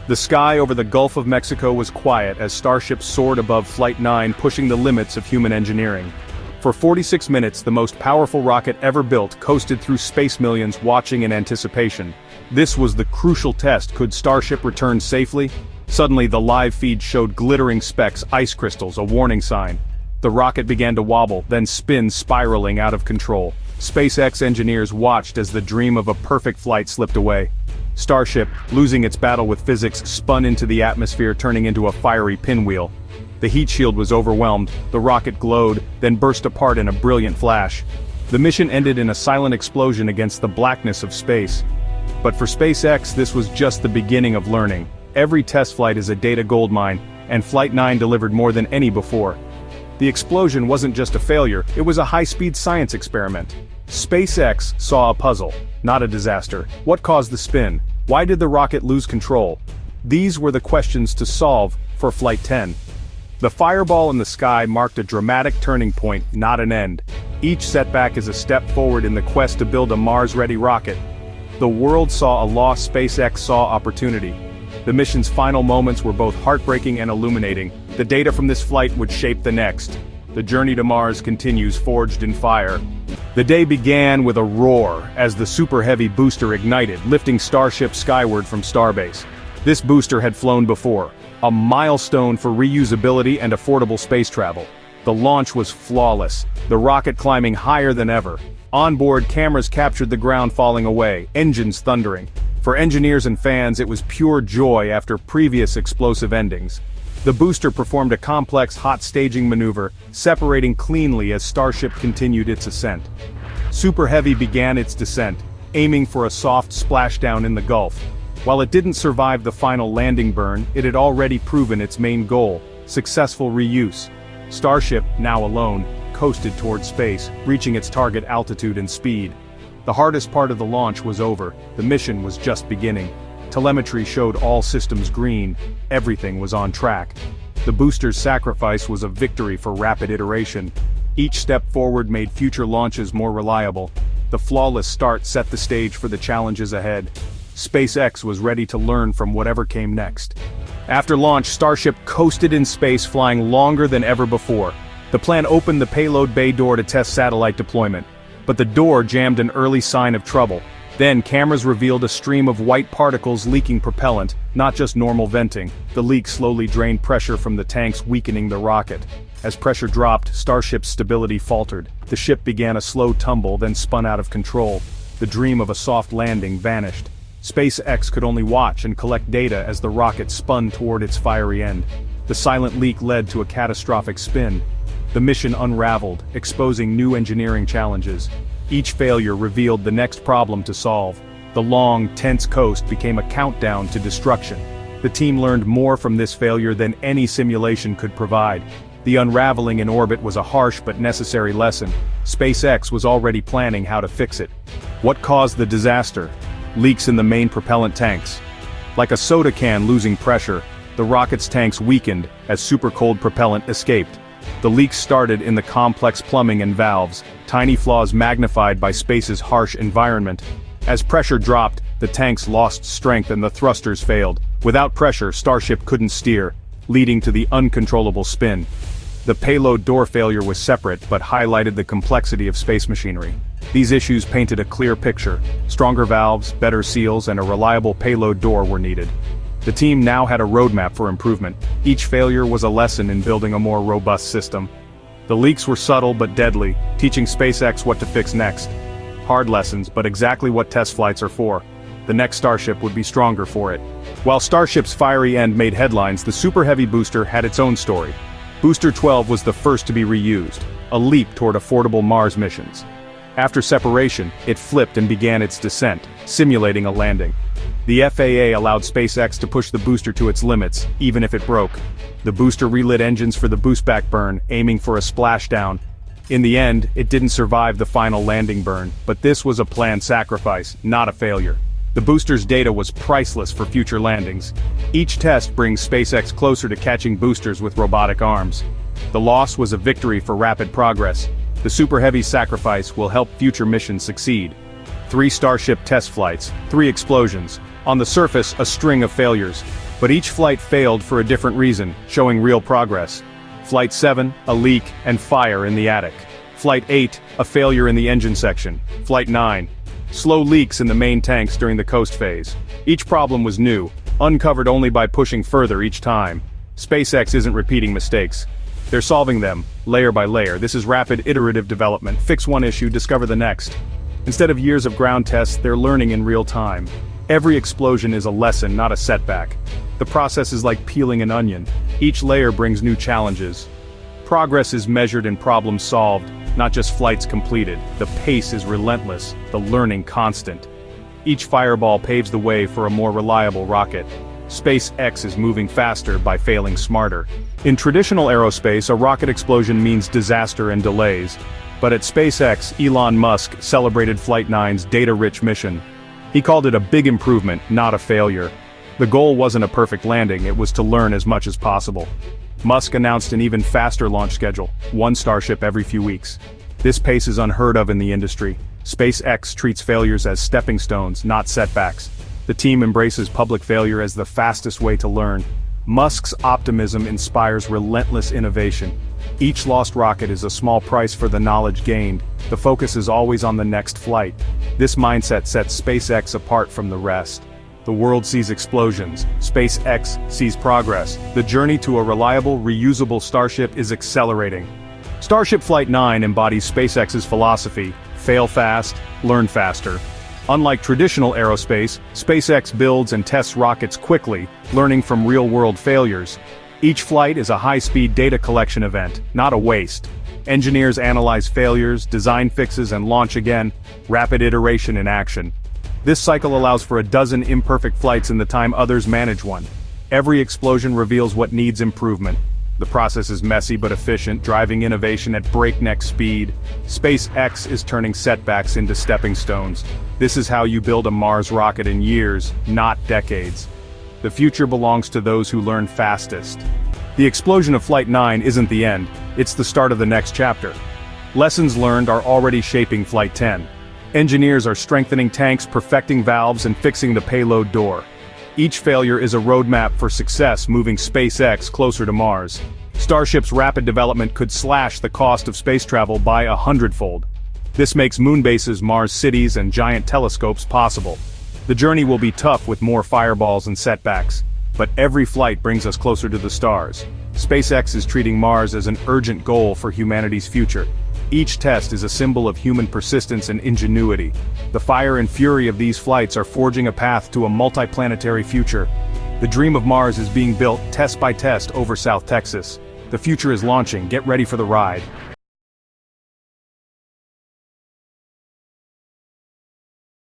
The sky over the Gulf of Mexico was quiet as Starship soared above Flight 9, pushing the limits of human engineering. For 46 minutes, the most powerful rocket ever built coasted through space, millions watching in anticipation. This was the crucial test. Could Starship return safely? Suddenly, the live feed showed glittering specks, ice crystals, a warning sign. The rocket began to wobble, then spin, spiraling out of control. SpaceX engineers watched as the dream of a perfect flight slipped away. Starship, losing its battle with physics, spun into the atmosphere, turning into a fiery pinwheel. The heat shield was overwhelmed, the rocket glowed, then burst apart in a brilliant flash. The mission ended in a silent explosion against the blackness of space. But for SpaceX, this was just the beginning of learning. Every test flight is a data goldmine, and Flight 9 delivered more than any before. The explosion wasn't just a failure, it was a high-speed science experiment. SpaceX saw a puzzle, not a disaster. What caused the spin? Why did the rocket lose control? These were the questions to solve for Flight 10. The fireball in the sky marked a dramatic turning point, not an end. Each setback is a step forward in the quest to build a Mars-ready rocket. The world saw a loss, SpaceX saw opportunity. The mission's final moments were both heartbreaking and illuminating. The data from this flight would shape the next. The journey to Mars continues, forged in fire. The day began with a roar as the Super Heavy booster ignited, lifting Starship skyward from Starbase. This booster had flown before, a milestone for reusability and affordable space travel. The launch was flawless, the rocket climbing higher than ever. Onboard cameras captured the ground falling away, engines thundering. For engineers and fans, it was pure joy after previous explosive endings. The booster performed a complex hot staging maneuver, separating cleanly as Starship continued its ascent. Super Heavy began its descent, aiming for a soft splashdown in the Gulf. While it didn't survive the final landing burn, it had already proven its main goal: successful reuse. Starship, now alone, coasted toward space, reaching its target altitude and speed. The hardest part of the launch was over, the mission was just beginning. Telemetry showed all systems green, everything was on track. The booster's sacrifice was a victory for rapid iteration. Each step forward made future launches more reliable. The flawless start set the stage for the challenges ahead. SpaceX was ready to learn from whatever came next. After launch, Starship coasted in space, flying longer than ever before. The plan opened the payload bay door to test satellite deployment. But the door jammed, an early sign of trouble. Then cameras revealed a stream of white particles leaking propellant, not just normal venting. The leak slowly drained pressure from the tanks, weakening the rocket. As pressure dropped, Starship's stability faltered. The ship began a slow tumble, then spun out of control. The dream of a soft landing vanished. SpaceX could only watch and collect data as the rocket spun toward its fiery end. The silent leak led to a catastrophic spin. The mission unraveled, exposing new engineering challenges. Each failure revealed the next problem to solve. The long, tense coast became a countdown to destruction. The team learned more from this failure than any simulation could provide. The unraveling in orbit was a harsh but necessary lesson. SpaceX was already planning how to fix it. What caused the disaster? Leaks in the main propellant tanks. Like a soda can losing pressure, the rocket's tanks weakened as super-cold propellant escaped. The leaks started in the complex plumbing and valves, tiny flaws magnified by space's harsh environment. As pressure dropped, the tanks lost strength and the thrusters failed. Without pressure, Starship couldn't steer, leading to the uncontrollable spin. The payload door failure was separate but highlighted the complexity of space machinery. These issues painted a clear picture. Stronger valves, better seals, and a reliable payload door were needed. The team now had a roadmap for improvement. Each failure was a lesson in building a more robust system. The leaks were subtle but deadly, teaching SpaceX what to fix next. Hard lessons, but exactly what test flights are for. The next Starship would be stronger for it. While Starship's fiery end made headlines, the Super Heavy booster had its own story. Booster 12 was the first to be reused, a leap toward affordable Mars missions. After separation, it flipped and began its descent, simulating a landing. The FAA allowed SpaceX to push the booster to its limits, even if it broke. The booster relit engines for the boostback burn, aiming for a splashdown. In the end, it didn't survive the final landing burn, but this was a planned sacrifice, not a failure. The booster's data was priceless for future landings. Each test brings SpaceX closer to catching boosters with robotic arms. The loss was a victory for rapid progress. The Super Heavy sacrifice will help future missions succeed. 3 Starship test flights, 3 explosions. On the surface, a string of failures. But each flight failed for a different reason, showing real progress. Flight 7, a leak and fire in the attic. Flight 8, a failure in the engine section. Flight 9, slow leaks in the main tanks during the coast phase. Each problem was new, uncovered only by pushing further each time. SpaceX isn't repeating mistakes. They're solving them, layer by layer. This is rapid iterative development. Fix one issue, discover the next. Instead of years of ground tests, they're learning in real time. Every explosion is a lesson, not a setback. The process is like peeling an onion. Each layer brings new challenges. Progress is measured in problems solved, not just flights completed. The pace is relentless, the learning constant. Each fireball paves the way for a more reliable rocket. SpaceX is moving faster by failing smarter. In traditional aerospace, a rocket explosion means disaster and delays. But at SpaceX, Elon Musk celebrated Flight 9's data-rich mission. He called it a big improvement, not a failure. The goal wasn't a perfect landing, it was to learn as much as possible. Musk announced an even faster launch schedule, one Starship every few weeks. This pace is unheard of in the industry. SpaceX treats failures as stepping stones, not setbacks. The team embraces public failure as the fastest way to learn. Musk's optimism inspires relentless innovation. Each lost rocket is a small price for the knowledge gained. The focus is always on the next flight. This mindset sets SpaceX apart from the rest. The world sees explosions. SpaceX sees progress. The journey to a reliable, reusable Starship is accelerating. Starship Flight 9 embodies SpaceX's philosophy: fail fast, learn faster. Unlike traditional aerospace, SpaceX builds and tests rockets quickly, learning from real-world failures. Each flight is a high-speed data collection event, not a waste. Engineers analyze failures, design fixes, and launch again. Rapid iteration in action. This cycle allows for a dozen imperfect flights in the time others manage one. Every explosion reveals what needs improvement. The process is messy but efficient, driving innovation at breakneck speed. SpaceX is turning setbacks into stepping stones. This is how you build a Mars rocket in years, not decades. The future belongs to those who learn fastest. The explosion of Flight 9 isn't the end, it's the start of the next chapter. Lessons learned are already shaping Flight 10. Engineers are strengthening tanks, perfecting valves, and fixing the payload door. Each failure is a roadmap for success, moving SpaceX closer to Mars. Starship's rapid development could slash the cost of space travel by 100-fold. This makes moon bases, Mars cities, and giant telescopes possible. The journey will be tough with more fireballs and setbacks, but every flight brings us closer to the stars. SpaceX is treating Mars as an urgent goal for humanity's future. Each test is a symbol of human persistence and ingenuity. The fire and fury of these flights are forging a path to a multiplanetary future. The dream of Mars is being built test by test over South Texas. The future is launching, get ready for the ride.